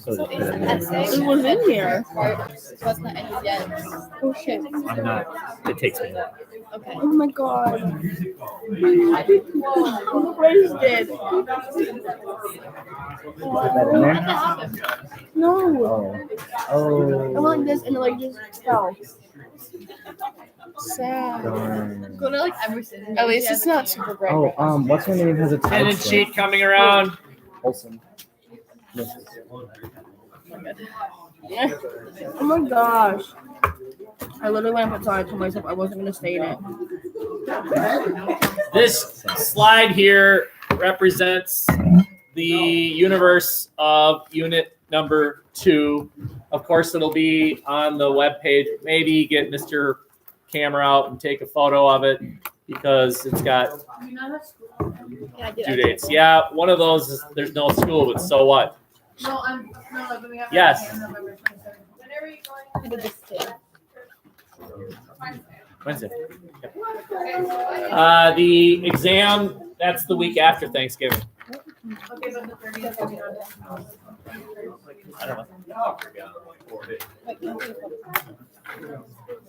So So just it's put it an in. essay. It was in here. So it's not ended yet. Oh shit. I'm not. It takes me a while. Okay. Oh my god. Look what I just did. Put that in there. No. I Oh. went like this and it like just fell. Sad. Darn. Go to like Emerson. At least it's not super bright. Oh, what's her name has a Attendance type sheet coming around. Wholesome. Oh my gosh. I literally went up outside and told myself I wasn't gonna stay in it. This slide here represents the universe of unit number 2. Of course, it'll be on the webpage. Maybe get Mr. Camera out and take a photo of it because it's got due dates. Yeah, one of those is there's no school, but so what? No, but we have Yes. November 27th. Whenever you're going. I did this too. Wednesday. The exam, that's the week after Thanksgiving. Okay, but the 30th will be on this. I don't know.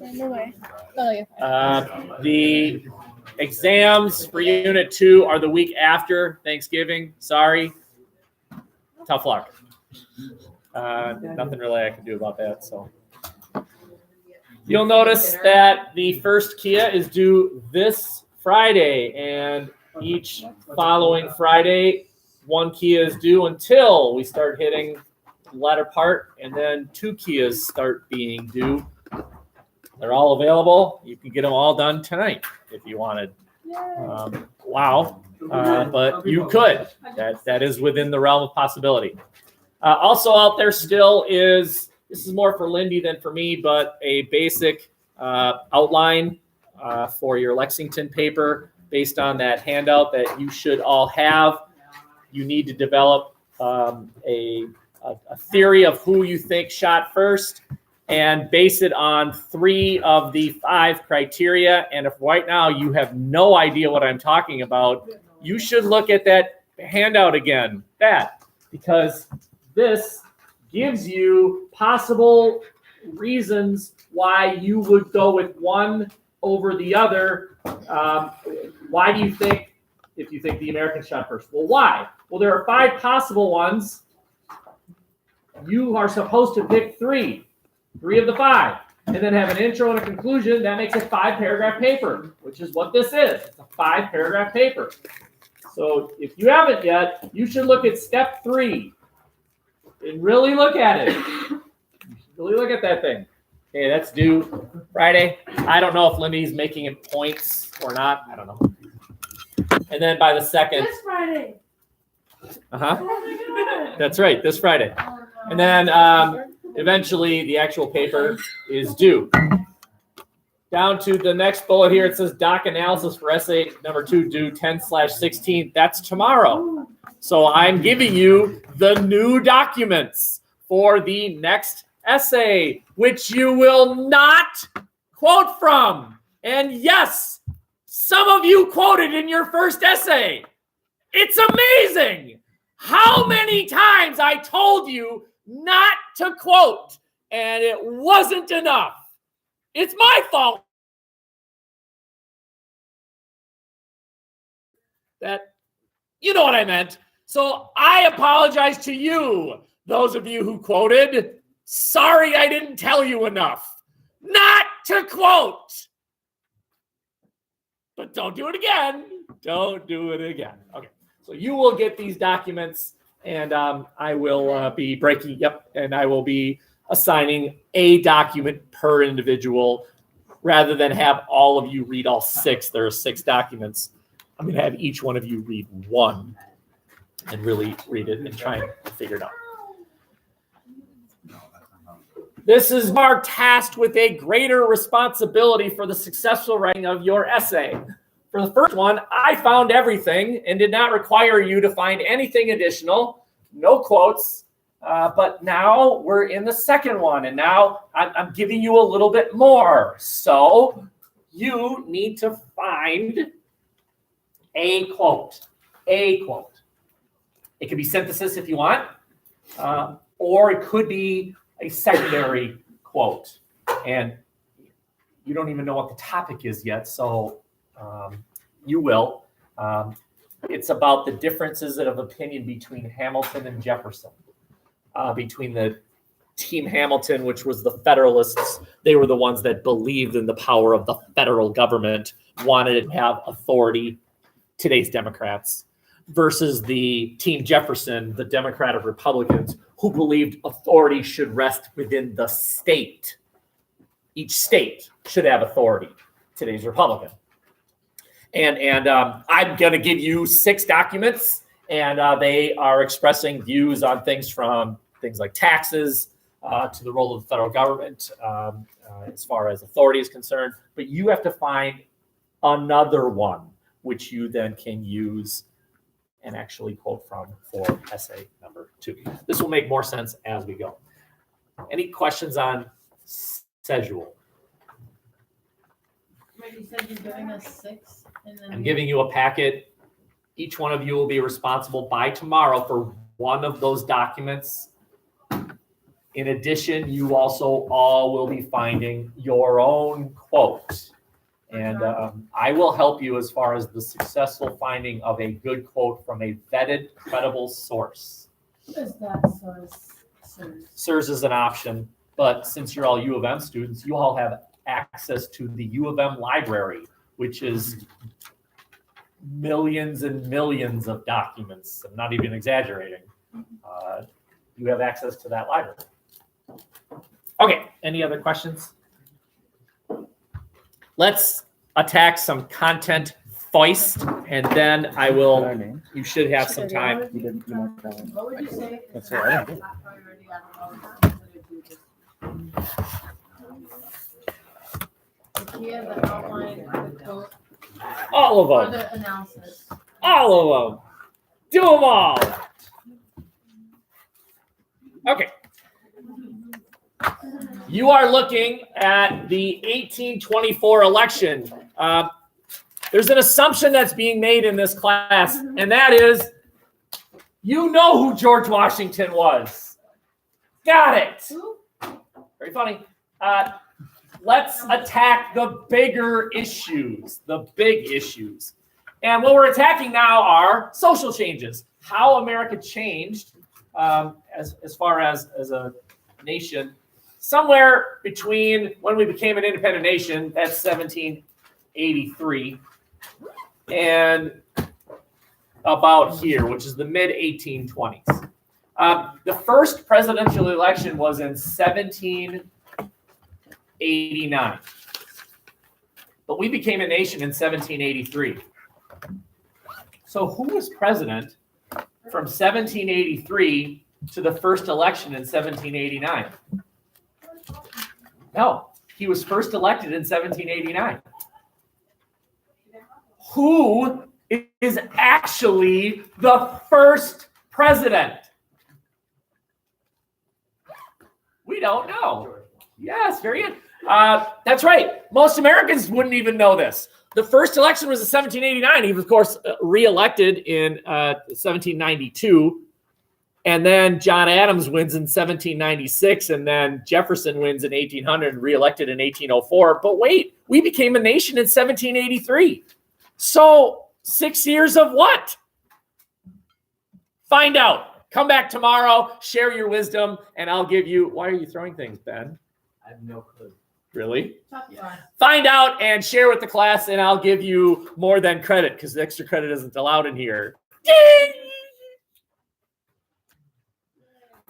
No way. Oh, yeah. The exams for Unit 2 are the week after Thanksgiving. Sorry. Tough luck. Nothing really I can do about that. So you'll notice that the first Kia is due this Friday, and each following Friday, one Kia is due until we start hitting the latter part, and then 2 Kias start being due. They're all available. You can get them all done tonight if you wanted. Wow. But you could. That is within the realm of possibility. Also out there still is, this is more for Lindy than for me, but a basic outline for your Lexington paper based on that handout that you should all have. You need to develop a theory of who you think shot first and base it on 3 of the 5 criteria. And if right now you have no idea what I'm talking about, you should look at that handout again, because this gives you possible reasons why you would go with one over the other. Why do you think, if you think the Americans shot first? Well, why? Well, there are 5 possible ones. You are supposed to pick 3 of the 5, and then have an intro and a conclusion. That makes a 5-paragraph paper, which is what this is. It's a 5-paragraph paper. So if you haven't yet, you should look at step 3 and really look at it. Really look at that thing. Okay, that's due Friday. I don't know if Lindy's making it points or not. I don't know. And then by the 2nd. This Friday. That's right, this Friday. And then eventually the actual paper is due. Down to the next bullet here, it says doc analysis for essay number 2 due 10/16. That's tomorrow. So I'm giving you the new documents for the next essay, which you will not quote from. And yes, some of you quoted in your first essay. It's amazing how many times I told you not to quote, and it wasn't enough. It's my fault. That, you know what I meant. So I apologize to you, those of you who quoted. Sorry I didn't tell you enough not to quote. But don't do it again. Don't do it again. Okay. So you will get these documents, and I will be breaking, and I will be assigning a document per individual rather than have all of you read all 6. There are 6 documents. I'm going to have each one of you read 1 and really read it and try and figure it out. This is our tasked with a greater responsibility for the successful writing of your essay. For the first one, I found everything and did not require you to find anything additional, no quotes. But now we're in the second one, and now I'm giving you a little bit more. So you need to find a quote. A quote. It can be synthesis if you want. or it could be a secondary quote. And you don't even know what the topic is yet, so you will. It's about the differences of opinion between Hamilton and Jefferson, between the Team Hamilton, which was the Federalists. They were the ones that believed in the power of the federal government, wanted to have authority, today's Democrats, versus the Team Jefferson, the Democratic Republicans, who believed authority should rest within the state. Each state should have authority, today's Republican. And I'm going to give you 6 documents, and they are expressing views on things from things like taxes to the role of the federal government as far as authority is concerned. But you have to find another one, which you then can use and actually quote from for essay number 2. This will make more sense as we go. Any questions on schedule? Wait, you said you're giving us 6? And then I'm giving you a packet. Each one of you will be responsible by tomorrow for one of those documents. In addition, you also all will be finding your own quote. And I will help you as far as the successful finding of a good quote from a vetted, credible source. What is that source? SIRS is an option, but since you're all U of M students, you all have access to the U of M library, which is millions and millions of documents. I'm not even exaggerating. You have access to that library. Okay, any other questions? Let's attack some content first, and then I will, you should have some time. You didn't. You marked that one. What would you say? That's what I did. The Kia, the outline, the quote, All or of them. the analysis. All of them. Do them all. Okay. You are looking at the 1824 election. There's an assumption that's being made in this class, and that is, you know who George Washington was. Got it. Very funny. Let's attack the bigger issues, the big issues. And what we're attacking now are social changes, how America changed as far as a nation. Somewhere between when we became an independent nation, that's 1783, and about here, which is the mid-1820s. The first presidential election was in 1789, but we became a nation in 1783. So who was president from 1783 to the first election in 1789? No, he was first elected in 1789. Who is actually the first president? We don't know. Yes, very good. That's right. Most Americans wouldn't even know this. The first election was in 1789. He was, of course, reelected in 1792. And then John Adams wins in 1796, and then Jefferson wins in 1800 and reelected in 1804. But wait, we became a nation in 1783. So 6 years of what? Find out. Come back tomorrow, share your wisdom, and I'll give you. Why are you throwing things, Ben? I have no clue. Really? Yeah. Find out and share with the class, and I'll give you more than credit because the extra credit isn't allowed in here. Ding!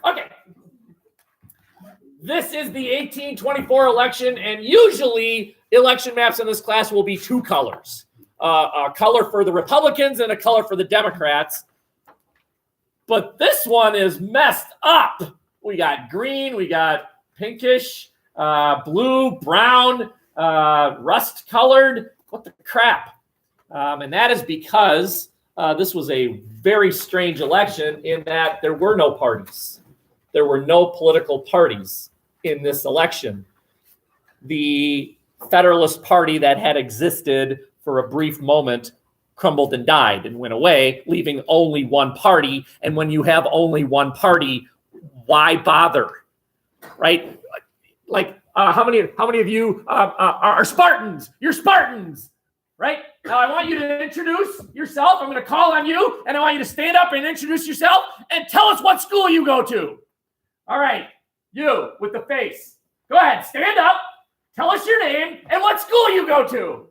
Okay. This is the 1824 election, and usually election maps in this class will be 2 colors. A color for the Republicans and a color for the Democrats. But this one is messed up. We got green, we got pinkish, blue, brown, rust-colored. What the crap? And that is because this was a very strange election in that there were no parties. There were no political parties in this election. The Federalist Party that had existed for a brief moment crumbled and died and went away, leaving only one party. And when you have only one party, Why bother? Right? Like, how many of you are Spartans? You're Spartans, right? Now I want you to introduce yourself. I'm going to call on you, and I want you to stand up and introduce yourself and tell us what school you go to. All right, you with the face. Go ahead, stand up. Tell us your name and what school you go to.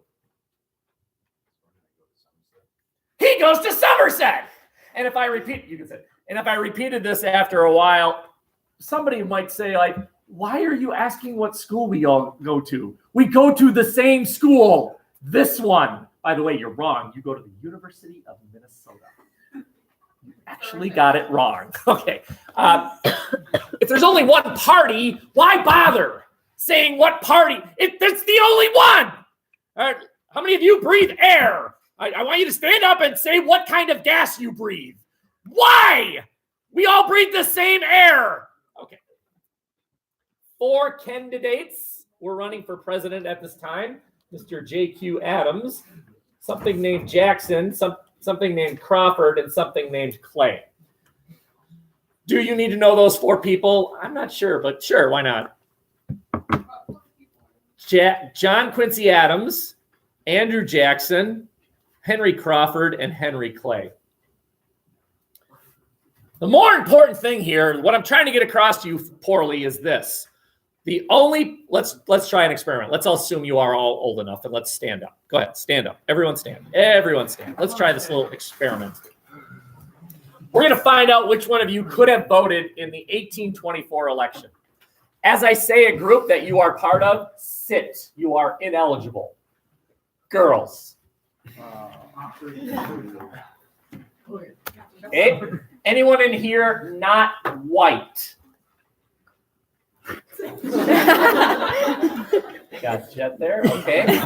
He goes to Somerset. And if I repeat, you can say, and if I repeated this after a while, somebody might say, like, why are you asking what school we all go to? We go to the same school. This one. By the way, you're wrong. You go to the University of Minnesota. You actually got it wrong. Okay. If there's only one party, why bother saying what party? It's the only one. How many of you breathe air? I want you to stand up and say what kind of gas you breathe. Why? We all breathe the same air. Okay. 4 candidates were running for president at this time. Mr. J.Q. Adams, something named Jackson, something named Crawford, and something named Clay. Do you need to know those 4 people? I'm not sure, but sure, why not? John Quincy Adams, Andrew Jackson, Henry Crawford, and Henry Clay. The more important thing here, what I'm trying to get across to you poorly, is this. Let's try an experiment. Let's all assume you are all old enough, and let's stand up. Go ahead, stand up. Everyone stand. Everyone stand. Let's try this little experiment. We're going to find out which one of you could have voted in the 1824 election. As I say, a group that you are part of, sit. You are ineligible. Girls. Okay. Anyone in here not white? Got you there. Okay.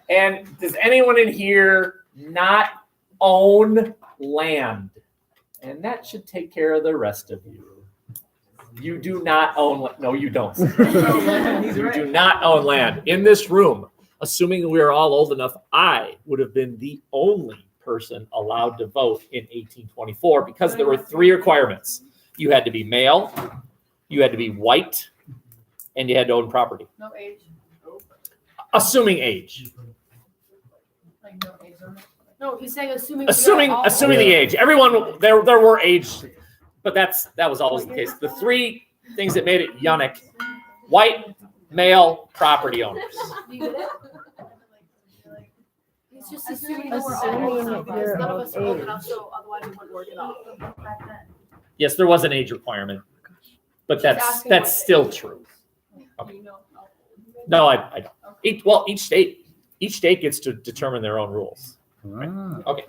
And does anyone in here not own land? And that should take care of the rest of you. You do not own land. No, you don't. You do not own land. In this room, assuming we are all old enough, I would have been the only person allowed to vote in 1824 because there were 3 requirements. You had to be male, you had to be white, and you had to own property. No age. Assuming age. Like no age limit. No, he's saying assuming the age. Everyone there were age, but that was always the case. The 3 things that made it unique: white, male, property owners. He's just assuming that we're all old enough, because none of us are old enough, so otherwise we wouldn't work it out. Yes, there was an age requirement, but that's still true. Okay. No, I don't. Each state gets to determine their own rules. Right? Okay.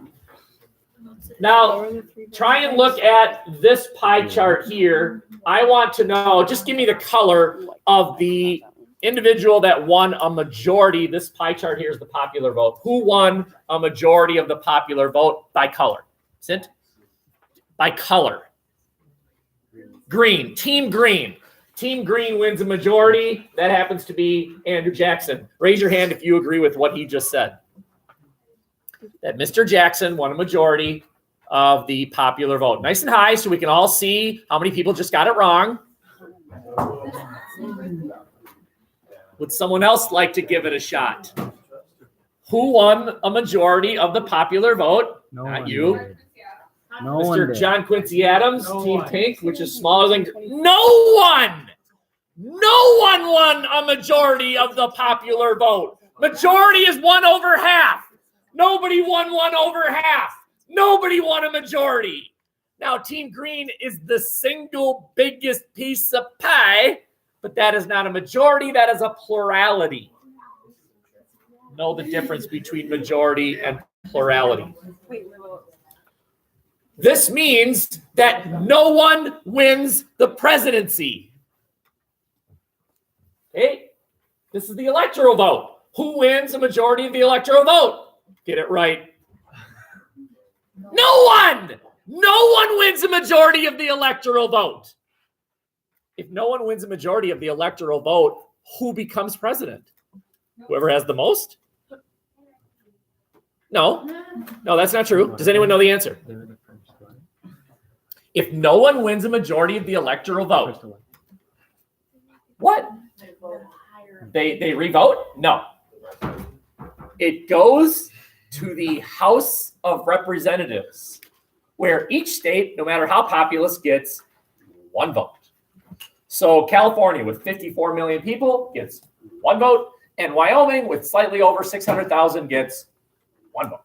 Now, try and look at this pie chart here. I want to know, just give me the color of the individual that won a majority. This pie chart here is the popular vote. Who won a majority of the popular vote by color? Sint? By color. Green. Team Green. Team Green wins a majority. That happens to be Andrew Jackson. Raise your hand if you agree with what he just said. That Mr. Jackson won a majority of the popular vote. Nice and high so we can all see how many people just got it wrong. Would someone else like to give it a shot? Who won a majority of the popular vote? Not you. Mr. John Quincy Adams, Team Pink, which is smaller than... No one! No one won a majority of the popular vote. Majority is 1 over half. Nobody won 1 over half. Nobody won a majority. Now, Team Green is the single biggest piece of pie, but that is not a majority. That is a plurality. Know the difference between majority and plurality. This means that no one wins the presidency. Okay? This is the electoral vote. Who wins a majority of the electoral vote? Get it right. No one! No one wins a majority of the electoral vote. If no one wins a majority of the electoral vote, who becomes president? Whoever has the most? No, that's not true. Does anyone know the answer? If no one wins a majority of the electoral vote, what? They revote? No. It goes to the House of Representatives, where each state, no matter how populous, gets one vote. So California, with 54 million people, gets one vote, and Wyoming, with slightly over 600,000, gets one vote.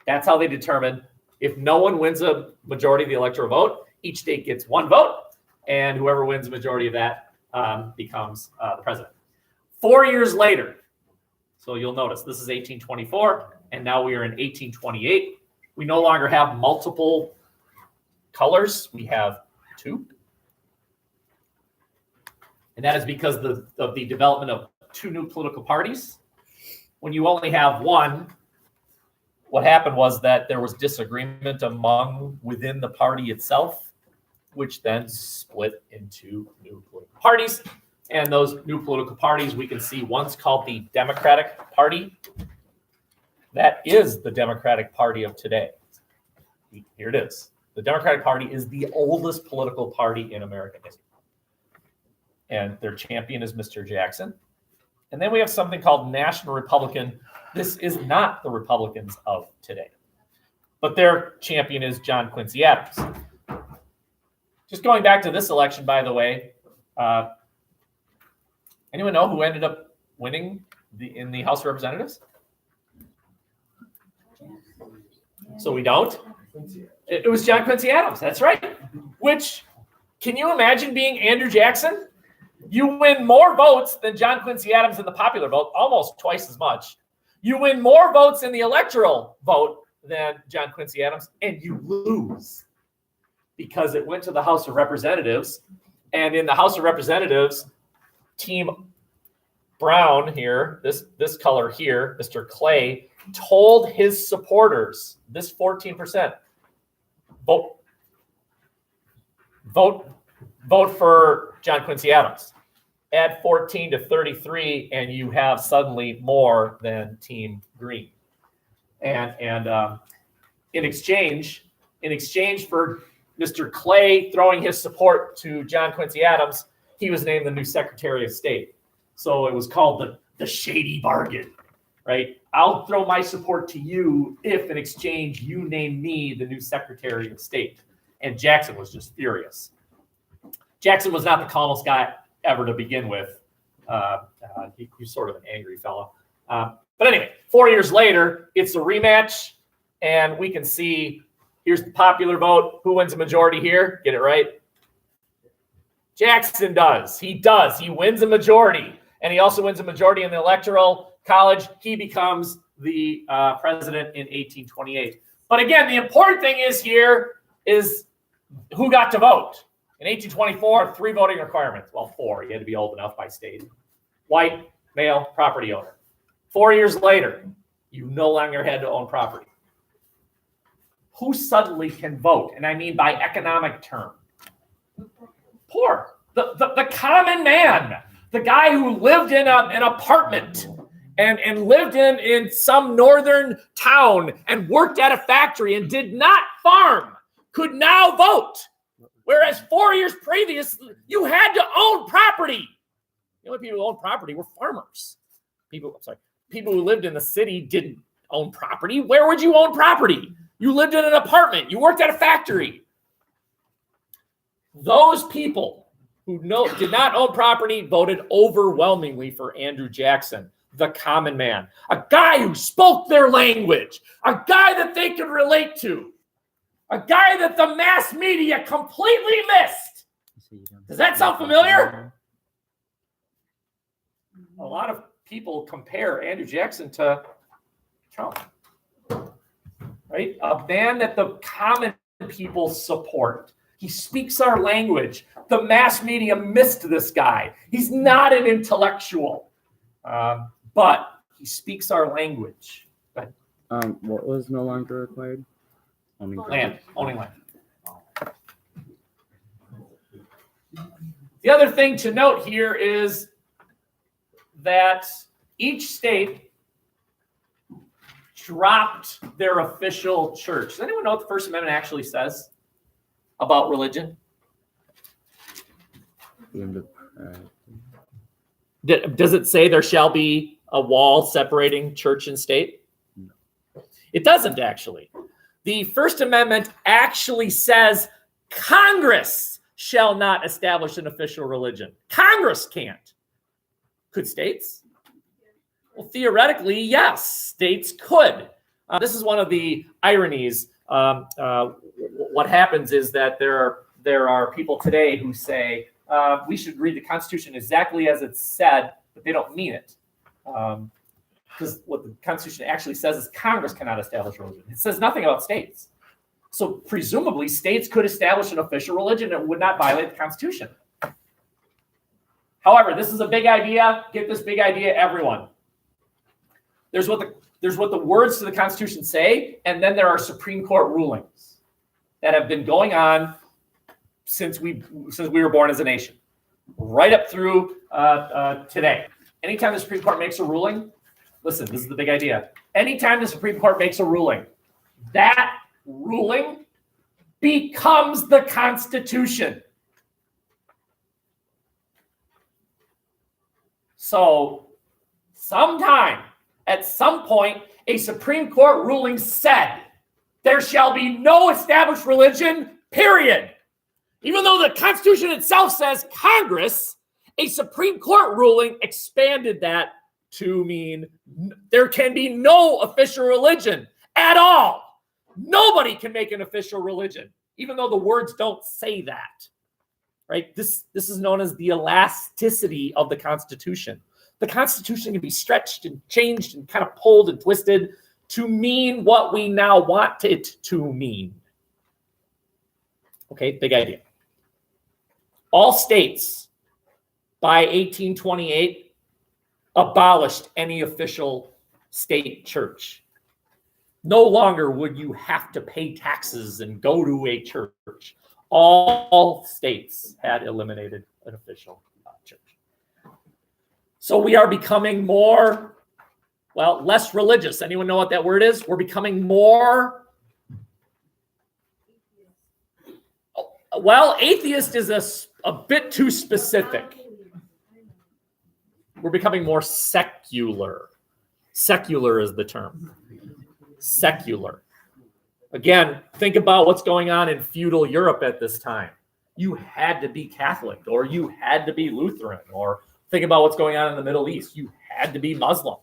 That's how they determine if no one wins a majority of the electoral vote, each state gets one vote, and whoever wins a majority of that becomes the president. 4 years later, so you'll notice this is 1824, and now we are in 1828. We no longer have multiple colors. We have two. And that is because of the development of two new political parties. When you only have one, what happened was that there was disagreement within the party itself, which then split into new political parties. And those new political parties, we can see one's called the Democratic Party. That is the Democratic Party of today. Here it is. The Democratic Party is the oldest political party in American history. And their champion is Mr. Jackson. And then we have something called National Republican. This is not the Republicans of today, but their champion is John Quincy Adams. Just going back to this election, by the way, anyone know who ended up winning in the House of Representatives? So we don't? It was John Quincy Adams, that's right. Which, can you imagine being Andrew Jackson? You win more votes than John Quincy Adams in the popular vote, almost twice as much. You win more votes in the electoral vote than John Quincy Adams, and you lose because it went to the House of Representatives. And in the House of Representatives, Team Brown here, this color here, Mr. Clay, told his supporters, this 14%, vote for John Quincy Adams. Add 14 to 33, and you have suddenly more than Team Green. And in exchange for Mr. Clay throwing his support to John Quincy Adams, he was named the new Secretary of State. So it was called the shady bargain, right? I'll throw my support to you if in exchange you name me the new Secretary of State. And Jackson was just furious. Jackson was not the calmest guy ever to begin with. He's sort of an angry fellow. But anyway, 4 years later, it's a rematch, and we can see here's the popular vote. Who wins a majority here? Get it right? Jackson does. He does. He wins a majority, and he also wins a majority in the Electoral College. He becomes the president in 1828. But again, the important thing is who got to vote. In 1824, 3 voting requirements. Well, 4. You had to be old enough by state. White, male, property owner. 4 years later, you no longer had to own property. Who suddenly can vote? And I mean by economic term. Poor. The common man. The guy who lived in an apartment and lived in some northern town and worked at a factory and did not farm could now vote. Whereas 4 years previous, you had to own property. The only people who owned property were farmers. People who lived in the city didn't own property. Where would you own property? You lived in an apartment. You worked at a factory. Those people who did not own property voted overwhelmingly for Andrew Jackson, the common man, a guy who spoke their language, a guy that they could relate to. A guy that the mass media completely missed. Does that sound familiar? A lot of people compare Andrew Jackson to Trump, right? A man that the common people support. He speaks our language. The mass media missed this guy. He's not an intellectual, but he speaks our language. What was no longer required? Owning land. The other thing to note here is that each state dropped their official church. Does anyone know what the First Amendment actually says? about religion? Does it say there shall be a wall separating church and state? No. It doesn't actually. The First Amendment actually says Congress shall not establish an official religion. Congress can't. Could states? Well, theoretically, yes, states could. This is one of the ironies. What happens is that there are people today who say we should read the Constitution exactly as it's said, but they don't mean it. Because what the Constitution actually says is Congress cannot establish religion. It says nothing about states. So presumably, states could establish an official religion and would not violate the Constitution. However, this is a big idea. Get this big idea, everyone. There's what the words to the Constitution say, and then there are Supreme Court rulings that have been going on since we were born as a nation, right up through today. Anytime the Supreme Court makes a ruling, listen, this is the big idea. Anytime the Supreme Court makes a ruling, that ruling becomes the Constitution. So sometime, at some point, a Supreme Court ruling said, there shall be no established religion, period. Even though the Constitution itself says Congress, a Supreme Court ruling expanded that to mean there can be no official religion at all. Nobody can make an official religion, even though the words don't say that. Right? This is known as the elasticity of the Constitution. The Constitution can be stretched and changed and kind of pulled and twisted to mean what we now want it to mean. Okay, big idea. All states by 1828 abolished any official state church. No longer would you have to pay taxes and go to a church. All states had eliminated an official church. So we are becoming more, well, less religious. Anyone know what that word is? We're becoming more, well, atheist is a bit too specific. We're becoming more secular. Secular is the term. Secular. Again, think about what's going on in feudal Europe at this time. You had to be Catholic, or you had to be Lutheran, or think about what's going on in the Middle East. You had to be Muslim.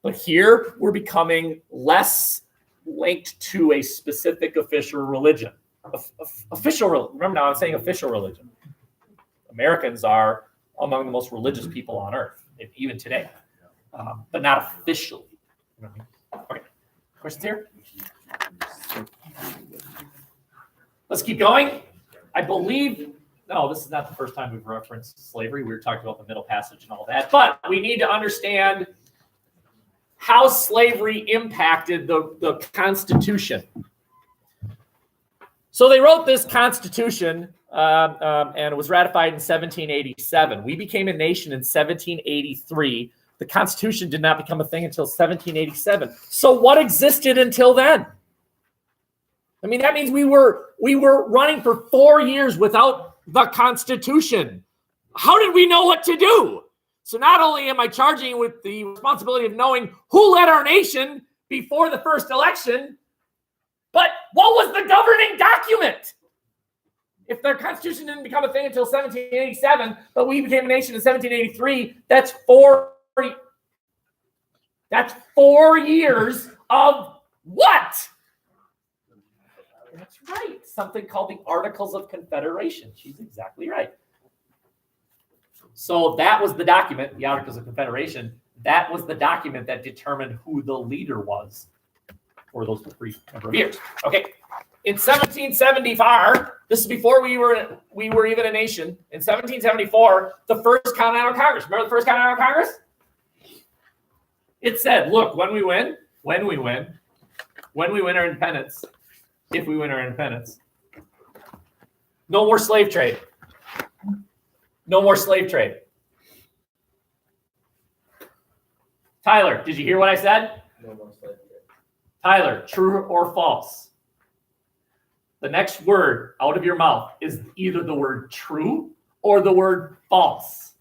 But here, we're becoming less linked to a specific official religion. Remember now, I'm saying official religion. Americans are among the most religious people on earth, even today, but not officially. Okay, questions here? Let's keep going. I believe, no, this is not the first time we've referenced slavery. We were talking about the Middle Passage and all that, but we need to understand how slavery impacted the Constitution. So they wrote this Constitution, and it was ratified in 1787. We became a nation in 1783. The Constitution did not become a thing until 1787. So what existed until then? I mean, that means we were running for 4 years without the Constitution. How did we know what to do? So not only am I charging you with the responsibility of knowing who led our nation before the first election, but what was the governing document? If their Constitution didn't become a thing until 1787, but we became a nation in 1783, that's 4 years of what? That's right. Something called the Articles of Confederation. She's exactly right. So that was the document, the Articles of Confederation. That was the document that determined who the leader was for those brief number of years. Okay. In 1774, this is before we were even a nation. In 1774, the first Continental Congress. Remember the first Continental Congress? It said, look, when we win our independence, if we win our independence, no more slave trade. No more slave trade. Tyler, did you hear what I said? No more slave trade. Tyler, true or false? the next word out of your mouth is either the word true or the word false.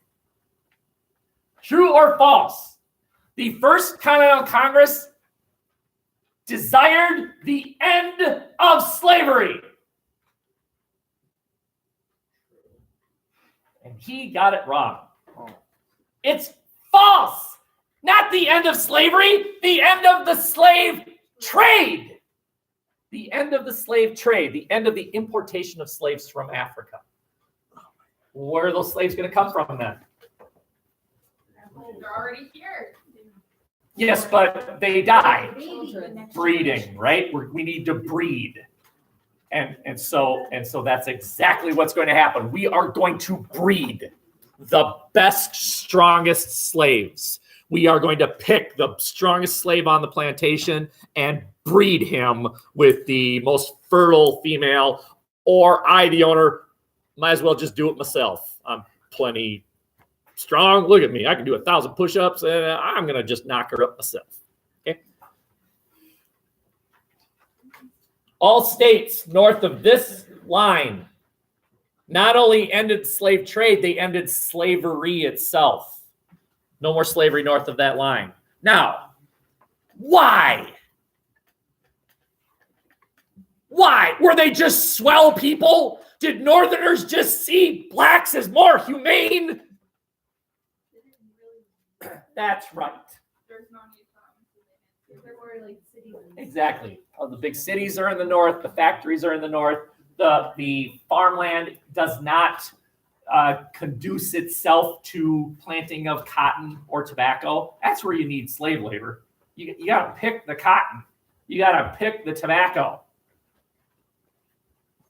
True or false? The First Continental Congress desired the end of slavery. And he got it wrong. It's false. Not the end of slavery, the end of the slave trade. The end of the slave trade, the end of the importation of slaves from Africa. Where are those slaves going to come from then? They're already here. Yes, but they die breeding, right? We need to breed. And so that's exactly what's going to happen. We are going to breed the best, strongest slaves. We are going to pick the strongest slave on the plantation and breed him with the most fertile female, or I, the owner, might as well just do it myself. I'm plenty strong. Look at me. I can do 1,000 push-ups, and I'm going to just knock her up myself. Okay. All states north of this line not only ended the slave trade, they ended slavery itself. No more slavery north of that line. Now, why? Why? Were they just swell people? Did Northerners just see blacks as more humane? That's right. There's no need for them. There were like cities. Exactly. The big cities are in the north. The factories are in the north. The farmland does not conduce itself to planting of cotton or tobacco. That's where you need slave labor. You got to pick the cotton. You got to pick the tobacco.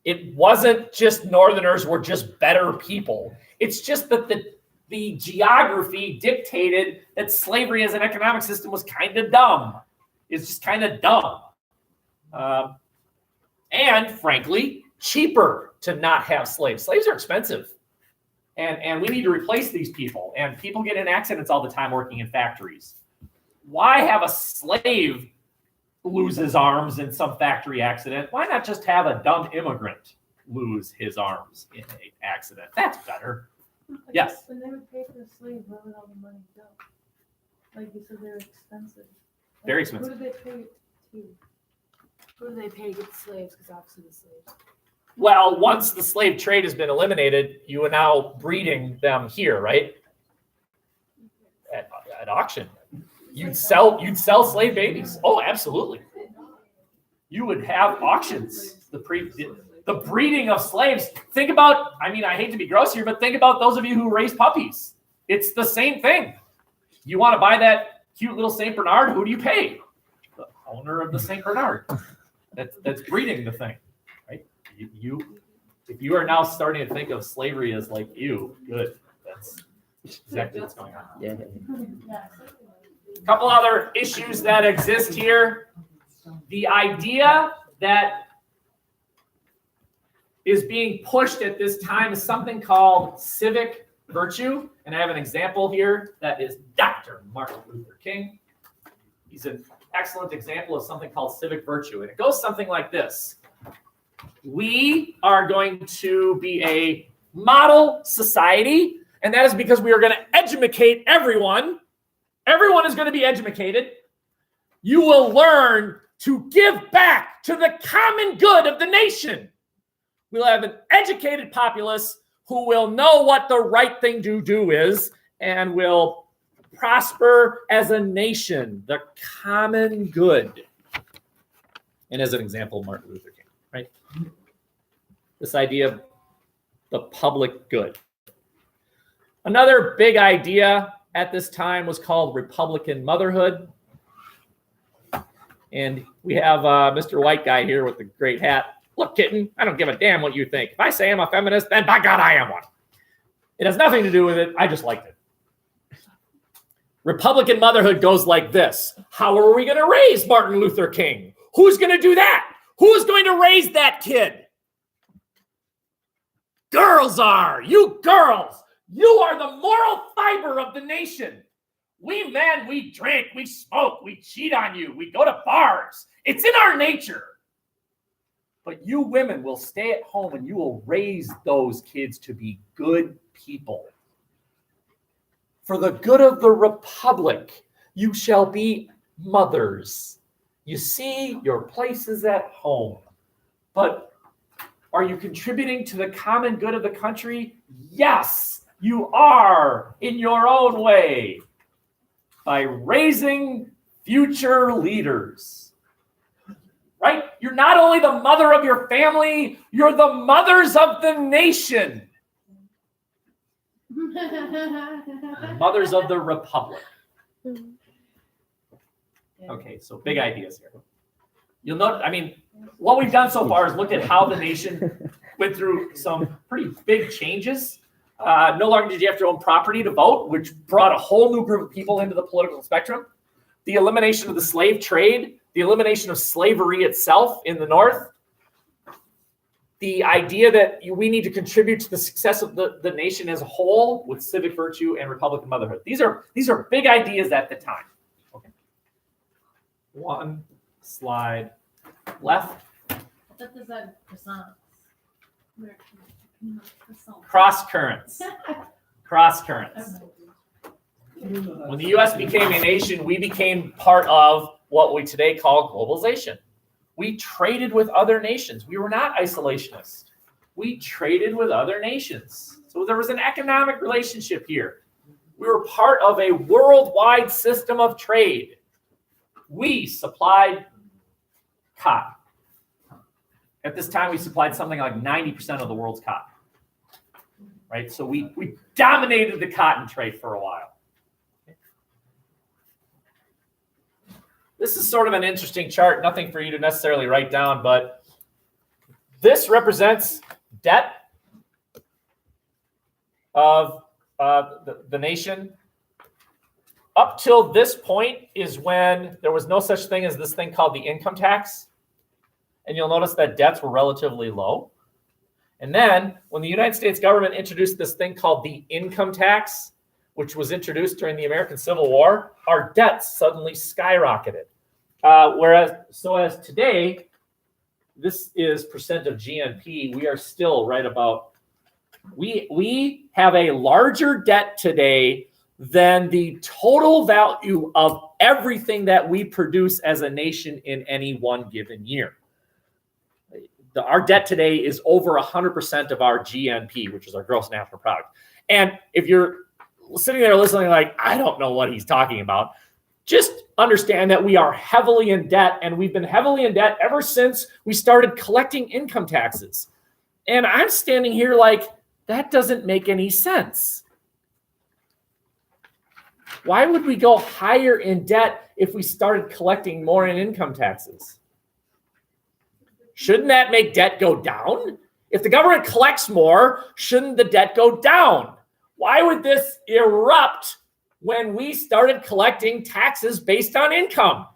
It wasn't just Northerners were just better people. It's just that the geography dictated that slavery as an economic system was kind of dumb. It's just kind of dumb. And frankly, cheaper to not have slaves. Slaves are expensive. And we need to replace these people. And people get in accidents all the time working in factories. Why have a slave lose his arms in some factory accident? Why not just have a dumb immigrant lose his arms in an accident? That's better. Yes. When they would pay for the slave, where would all the money go? Like you said, they're expensive. Like, Very expensive. Who do they pay to? Who do they pay to get the slaves? Because obviously the slaves. Well, once the slave trade has been eliminated, you are now breeding them here, right? At auction. You'd sell slave babies. Oh, absolutely. You would have auctions. The breeding of slaves. Think about, I hate to be gross here, but think about those of you who raise puppies. It's the same thing. You want to buy that cute little St. Bernard, who do you pay? The owner of the St. Bernard. That's breeding the thing, right? If you are now starting to think of slavery as like, ew, good. That's exactly what's going on. Yeah. A couple other issues that exist here. The idea that is being pushed at this time is something called civic virtue. And I have an example here that is Dr. Martin Luther King. He's an excellent example of something called civic virtue. And it goes something like this. We are going to be a model society, and that is because we are going to educate everyone. Everyone is going to be educated. You will learn to give back to the common good of the nation. We'll have an educated populace who will know what the right thing to do is and will prosper as a nation, the common good. And as an example, Martin Luther King, right? This idea of the public good. Another big idea at this time was called Republican motherhood. And we have Mr. White Guy here with the great hat. Look, kitten, I don't give a damn what you think. If I say I'm a feminist, then by God, I am one. It has nothing to do with it. I just liked it. Republican motherhood goes like this. How are we going to raise Martin Luther King? Who's going to do that? Who's going to raise that kid? Girls are. You girls. You are the moral fiber of the nation. We men, we drink, we smoke, we cheat on you, we go to bars. It's in our nature. But you women will stay at home and you will raise those kids to be good people. For the good of the republic, you shall be mothers. You see, your place is at home. But are you contributing to the common good of the country? Yes, you are, in your own way, by raising future leaders. Right? You're not only the mother of your family, you're the mothers of the nation. Mothers of the republic. Okay, so big ideas here. You'll note, what we've done so far is looked at how the nation went through some pretty big changes. No longer did you have to own property to vote, which brought a whole new group of people into the political spectrum. The elimination of the slave trade, the elimination of slavery itself in the North, the idea that we need to contribute to the success of the nation as a whole with civic virtue and Republican motherhood. These are big ideas at the time. Okay. One slide left. What does that croissants? Cross currents. Cross currents. When the U.S. became a nation, we became part of what we today call globalization. We traded with other nations. We were not isolationists. We traded with other nations. So there was an economic relationship here. We were part of a worldwide system of trade. We supplied cotton. At this time, we supplied something like 90% of the world's cotton. Right? So we dominated the cotton trade for a while. This is sort of an interesting chart, nothing for you to necessarily write down, but this represents debt of the nation. Up till this point is when there was no such thing as this thing called the income tax. And you'll notice that debts were relatively low. And then when the United States government introduced this thing called the income tax, which was introduced during the American Civil War, our debts suddenly skyrocketed. Whereas today, this is percent of GNP, we are still right about, we have a larger debt today than the total value of everything that we produce as a nation in any one given year. Our debt today is over 100% of our GNP, which is our gross national product. And if you're sitting there listening like, I don't know what he's talking about, just understand that we are heavily in debt, and we've been heavily in debt ever since we started collecting income taxes. And I'm standing here like, that doesn't make any sense. Why would we go higher in debt if we started collecting more in income taxes? Shouldn't that make debt go down? If the government collects more, shouldn't the debt go down? Why would this erupt when we started collecting taxes based on income?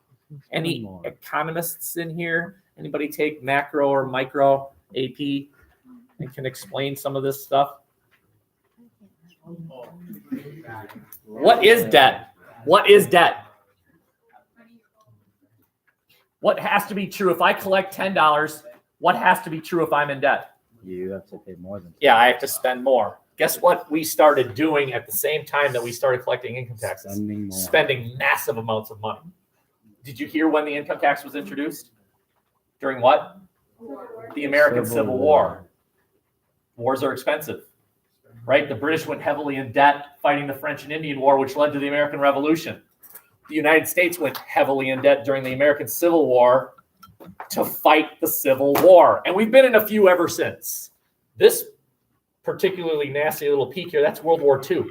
Any economists in here? Anybody take macro or micro AP and can explain some of this stuff? What is debt? What is debt? What has to be true? If I collect $10, what has to be true if I'm in debt? You have to pay more than. Yeah, I have to spend more. Guess what we started doing at the same time that we started collecting income taxes? Spending more. Spending massive amounts of money. Did you hear when the income tax was introduced? During what? The American Civil War. Wars are expensive, right? The British went heavily in debt fighting the French and Indian War, which led to the American Revolution. The United States went heavily in debt during the American Civil War to fight the Civil War. And we've been in a few ever since. This particularly nasty little peak here, that's World War II.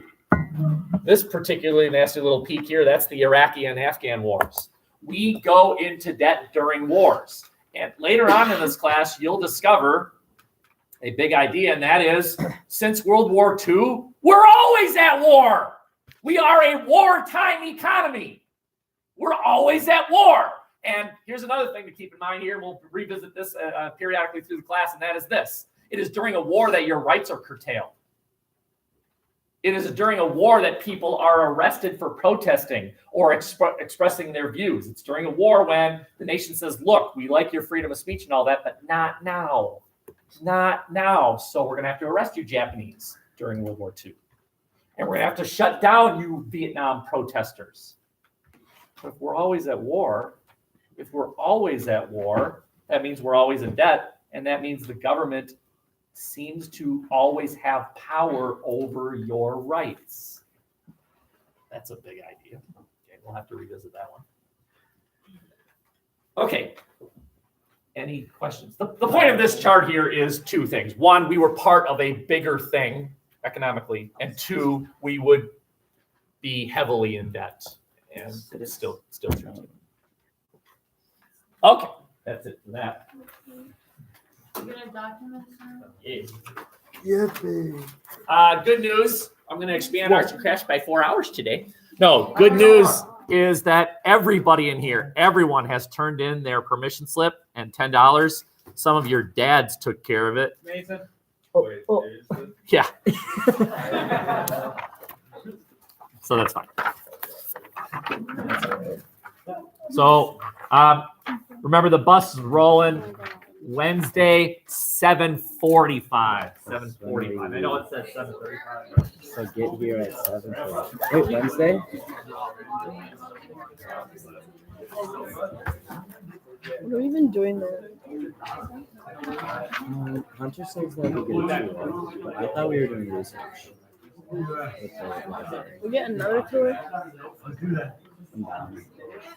This particularly nasty little peak here, that's the Iraqi and Afghan wars. We go into debt during wars. And later on in this class, you'll discover a big idea, and that is, since World War II, we're always at war. We are a wartime economy. We're always at war. And here's another thing to keep in mind here. We'll revisit this periodically through the class, and that is this. It is during a war that your rights are curtailed. It is during a war that people are arrested for protesting or expressing their views. It's during a war when the nation says, look, we like your freedom of speech and all that, but not now. Not now. So we're going to have to arrest you, Japanese, during World War II. And we're going to have to shut down you Vietnam protesters. If we're always at war, that means we're always in debt. And that means the government seems to always have power over your rights. That's a big idea. Okay, we'll have to revisit that one. Okay. Any questions? The point of this chart here is two things. One, we were part of a bigger thing economically, and two, we would be heavily in debt. And it is still true. Okay, that's it for that. You gonna document this? Good news. I'm going to expand Arts and Crafts by 4 hours today. No, good news is that everybody in here, everyone has turned in their permission slip and $10. Some of your dads took care of it. Nathan? Yeah. So that's fine. So remember the bus is rolling Wednesday, 7:45. 7:45. I know it says 7:35. So get here at 7:30. Wait, Wednesday? What are we even doing there? Hunter says that we get a tour, but I thought we were doing research. With the library. We get another tour? I'm down.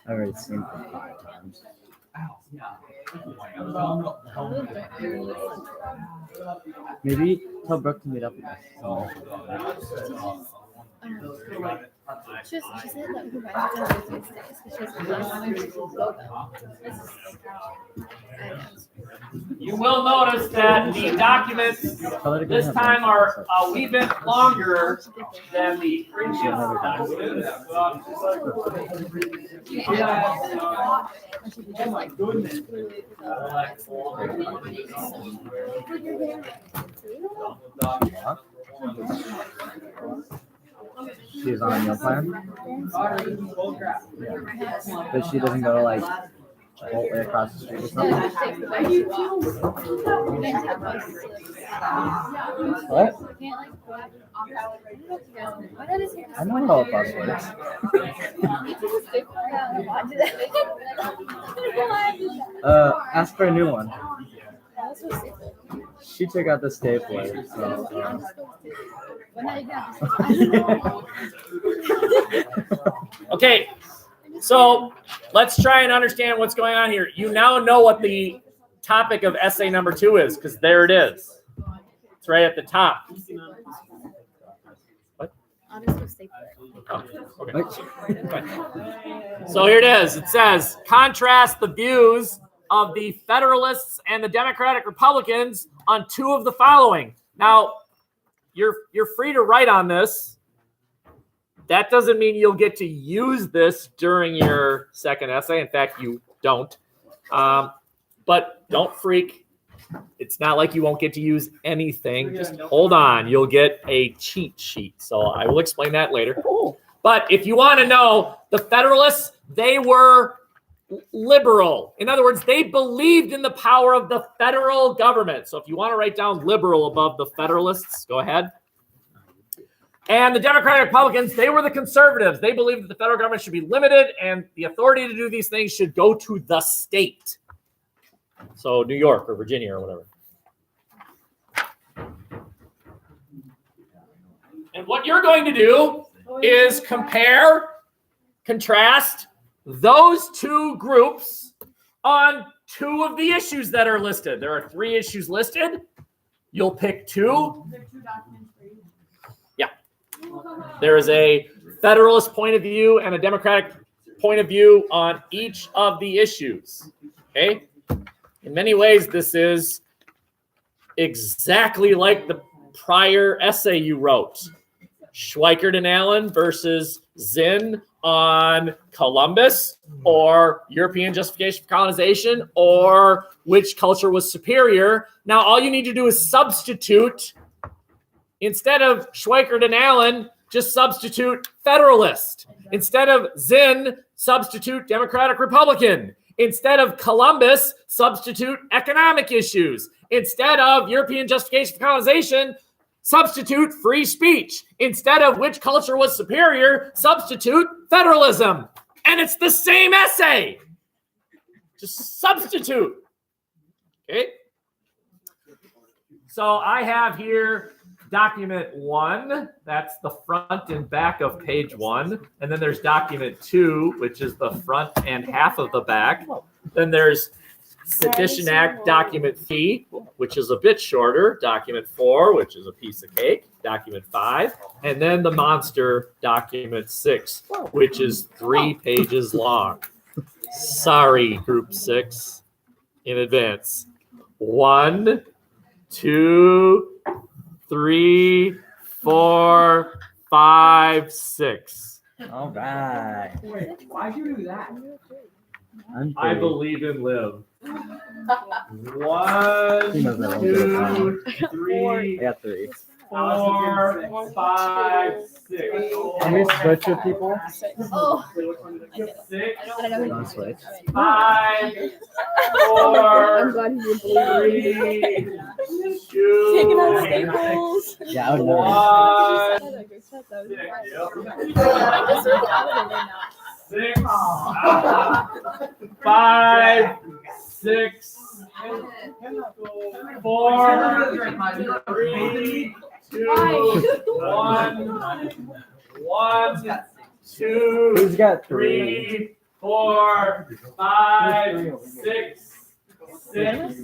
I've already seen it 5 times. Maybe tell Brooke to meet up with us. She said that her rides are Tuesdays because she has a class on yoga. You will notice that the documents this time are a wee bit longer than the previous documents. She's on your plan? Yeah. But she doesn't go like Chipotle across the street or something? What? I know how a bus works. Ask for a new one. She took out the stapler, so. Okay, so let's try and understand what's going on here. You now know what the topic of essay number 2 is, because there it is. It's right at the top. What? Oh, okay. So here it is. It says, contrast the views of the Federalists and the Democratic Republicans on 2 of the following. Now, you're free to write on this. That doesn't mean you'll get to use this during your second essay. In fact, you don't. But don't freak. It's not like you won't get to use anything. Just hold on. You'll get a cheat sheet. So I will explain that later. But if you want to know, the Federalists, they were liberal. In other words, they believed in the power of the federal government. So if you want to write down liberal above the Federalists, go ahead. And the Democratic Republicans, they were the conservatives. They believed that the federal government should be limited and the authority to do these things should go to the state. So New York or Virginia or whatever. And what you're going to do is contrast those 2 groups on 2 of the issues that are listed. There are 3 issues listed. You'll pick 2. Yeah. There is a Federalist point of view and a Democratic point of view on each of the issues. Okay? In many ways, this is exactly like the prior essay you wrote. Schweikert and Allen versus Zinn on Columbus or European justification for colonization or which culture was superior. Now, all you need to do is substitute Instead of Schweikert and Allen, just substitute Federalist. Instead of Zinn, substitute Democratic Republican. Instead of Columbus, substitute economic issues. Instead of European justification for colonization, substitute free speech. Instead of which culture was superior, substitute federalism. And it's the same essay. Just substitute. Okay? So I have here document 1. That's the front and back of page 1. And then there's document 2, which is the front and half of the back. Then there's Sedition Act document 3, which is a bit shorter. Document 4, which is a piece of cake. Document 5. And then the monster document 6, which is 3 pages long. Sorry, group 6, in advance. 1, 2, 3, 4, 5, 6. All right. Wait, why'd you do that? I believe in Liv. 1, He knows that 2, 3, I got 3. 4, 5, 6. Can we switch with people? Oh. 6, I don't know. Don't switch. 5, I'm 4, glad you believe 3, Taking out 2, staples. Yeah, I would know. 1, 6, 5, 6, 4, 3, 2, 1, 1, 2, Who's got 3? 3, 4, 5, 6, 6,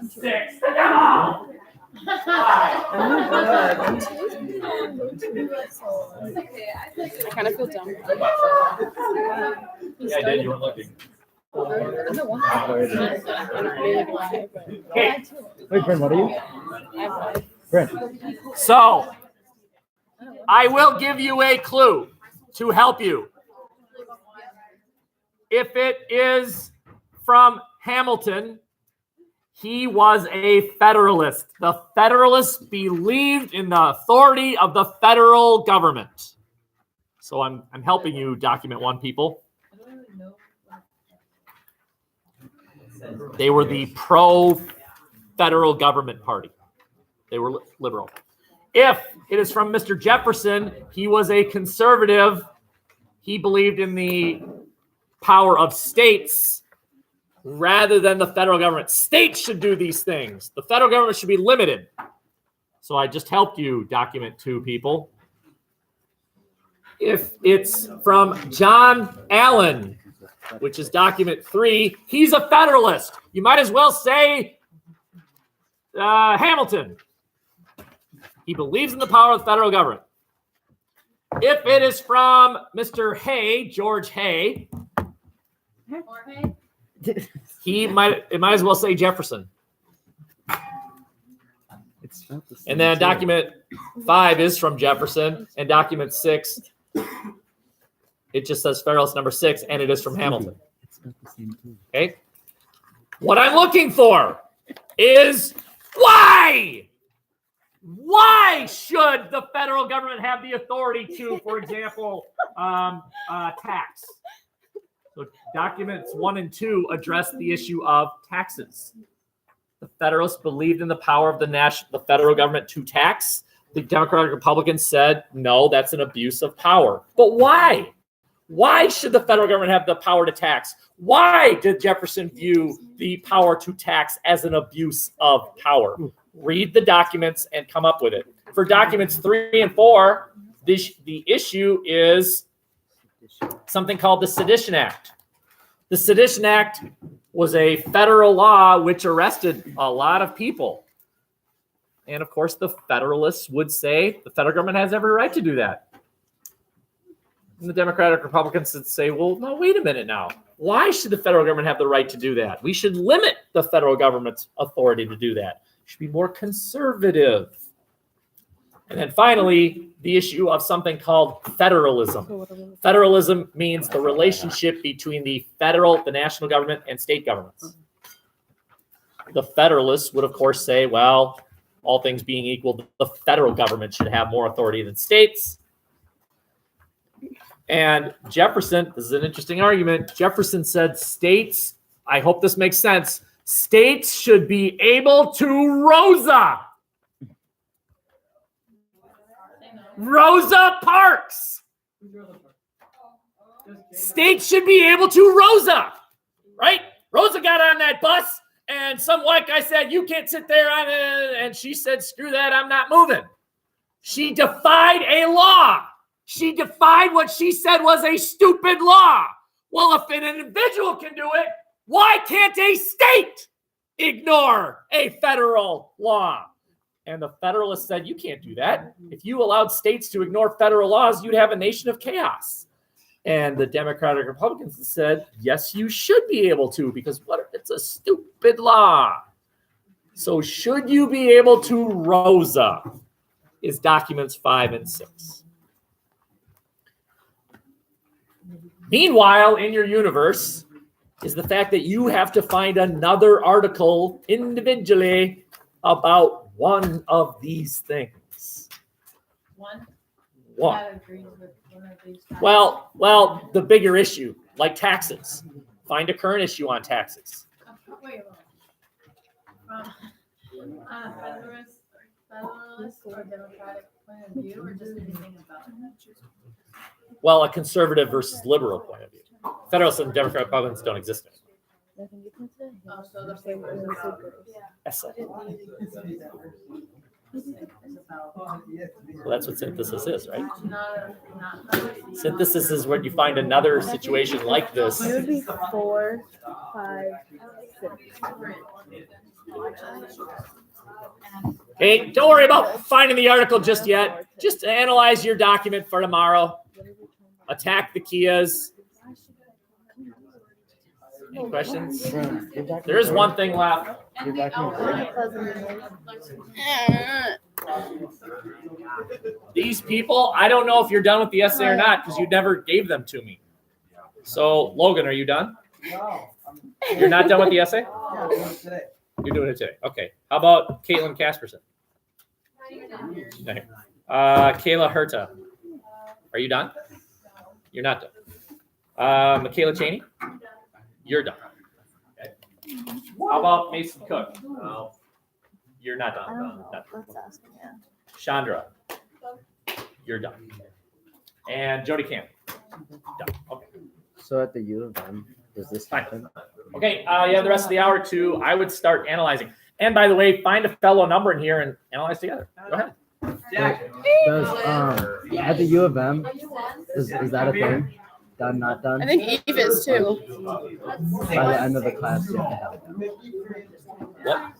6. No! 5. I kind of feel dumb. Yeah, I did. You weren't looking. Okay. Wait, Brent, what are you? Brent. So, I will give you a clue to help you. If it is from Hamilton, he was a Federalist. The Federalists believed in the authority of the federal government. So I'm helping you, document 1 people. They were the pro-federal government party. They were liberal. If it is from Mr. Jefferson, he was a conservative. He believed in the power of states rather than the federal government. States should do these things. The federal government should be limited. So I just helped you, document 2 people. If it's from John Allen, which is document 3, he's a Federalist. You might as well say Hamilton. He believes in the power of the federal government. If it is from Mr. Hay, George Hay, it might as well say Jefferson. It's not the same And then too. document 5 is from Jefferson, and document 6, it just says Federalist number 6, and it is from Hamilton. It's not the same too. Okay? What I'm looking for is why? Why should the federal government have the authority to, for example, tax? So documents 1 and 2 address the issue of taxes. The Federalists believed in the power of the federal government to tax. The Democratic Republicans said, no, that's an abuse of power. But why? Why should the federal government have the power to tax? Why did Jefferson view the power to tax as an abuse of power? Read the documents and come up with it. For documents 3 and 4, the issue is something called the Sedition Act. The Sedition Act was a federal law which arrested a lot of people. And of course, the Federalists would say the federal government has every right to do that. And the Democratic Republicans would say, well, no, wait a minute now. Why should the federal government have the right to do that? We should limit the federal government's authority to do that. It should be more conservative. And then finally, the issue of something called federalism. Federalism means the relationship between the national government, and state governments. The Federalists would, of course, say, well, all things being equal, the federal government should have more authority than states. And Jefferson, this is an interesting argument. Jefferson said states, I hope this makes sense, states should be able to Rosa Parks. States should be able to Rosa, right? Rosa got on that bus and some white guy said, you can't sit there on it. And she said, screw that, I'm not moving. She defied a law. She defied what she said was a stupid law. Well, if an individual can do it, why can't a state ignore a federal law? And the Federalists said, you can't do that. If you allowed states to ignore federal laws, you'd have a nation of chaos. And the Democratic Republicans said, yes, you should be able to, because what if it's a stupid law? So should you be able to Rosa is documents 5 and 6. Meanwhile, in your universe is the fact that you have to find another article individually about one of these things. One. One. That agrees with one of these guys. Well, the bigger issue, like taxes. Find a current issue on taxes. Wait. From Federalist or Democratic point of view, or just anything about it? Well, a conservative versus liberal point of view. Federalists and Democratic Republicans don't exist anymore. Oh, so the papers about. Yes, sir. Well, that's what synthesis is, right? Not. Synthesis is when you find another situation like this. It would be 4, 5, 6. Hey, don't worry about finding the article just yet. Just analyze your document for tomorrow. Attack the Kias. Any questions? There is one thing left. These people, I don't know if you're done with the essay or not because you never gave them to me. So, Logan, are you done? You're not done with the essay? You're doing it today. Okay. How about Caitlin Casperson? Okay. Kayla Herta. Are you done? You're not done. Michaela Cheney? You're done. Okay. How about Mason Cook? No. You're not done. Chandra? You're done. And Jody Camp? Done. Okay. So at the U of M, does this happen? Okay, you have the rest of the hour to, I would start analyzing. And by the way, find a fellow number in here and analyze together. Go ahead. Does at the U of M, is that a thing? Done, not done? I think Eve is too. By the end of the class, you have to have it done. What?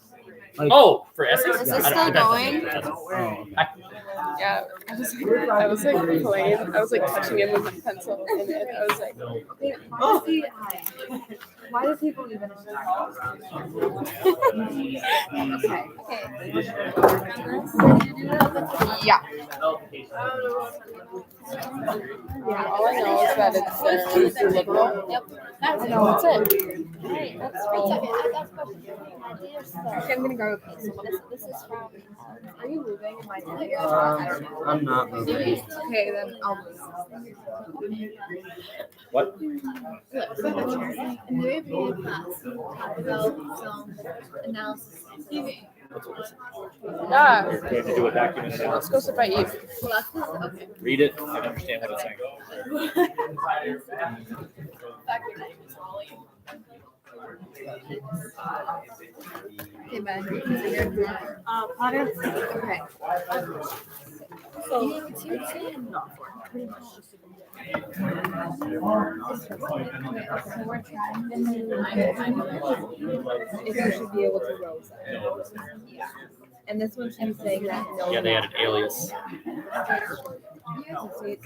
Like, Oh, for essays? Is it I don't- still it depends on going? the essays. oh, Yeah, I was like playing. I was like touching it with my pencil, and then I was like, Why does he believe in it? yeah. Yeah, all I know is that it's liberal. Yep. I know that's it. Hey, that's question. Okay, I'm gonna go with this. This is from. Are you moving? I'm not moving. Okay, then I'll move. What? In the review class, talk about some analysis. Yeah, We have to do a document. let's go sit by Eve. Well, that's okay. Read it and understand what it's saying. Okay, Ben. Okay. So, pretty much just so we're trying If you should be able to Rosa. And this one she's saying that no. Yeah, they had an alias. So it's